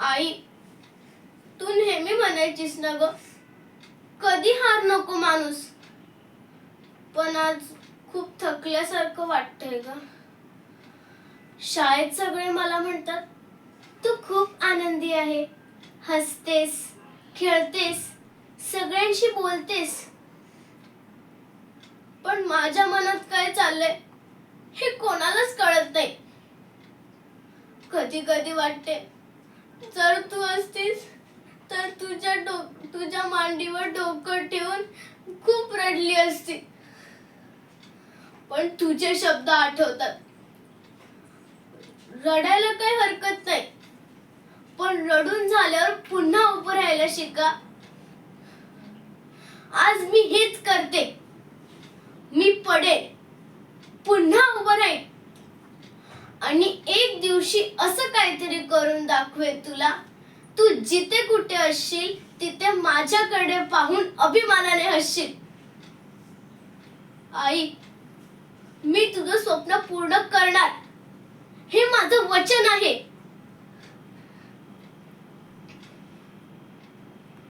आई, तू नेहमी म्हणायचीस ना ग, कधी हार नको माणूस. पण आज खूप थकल्यासारखं वाटतंय ग. शाळेत सगळे मला म्हणतात, तू खूप आनंदी आहे, हसतेस, खेळतेस, सगळ्यांशी बोलतेस. पण माझ्या मनात काय चाललंय हे कोणालाच कळत नाही. कधी कधी वाटते, जर तू असतीस तर तुझ्या मांडीवर डोकं ठेवून खूप रडली असती. पण तुझे शब्द आठवतात. रडायला काही हरकत नाही, पण रडून झाल्यावर पुन्हा उभं राहायला शिका. आज मी हेच करते. मी पडेल, पुन्हा उभं राहील आणि एक दिवशी असं काहीतरी करून दाखवेल तुला. तू जिथे कुठे असशील तिथे माझ्याकडे पाहून अभिमानाने हसशील. आई, मी तुझं स्वप्न पूर्ण करणार, हे माझं वचन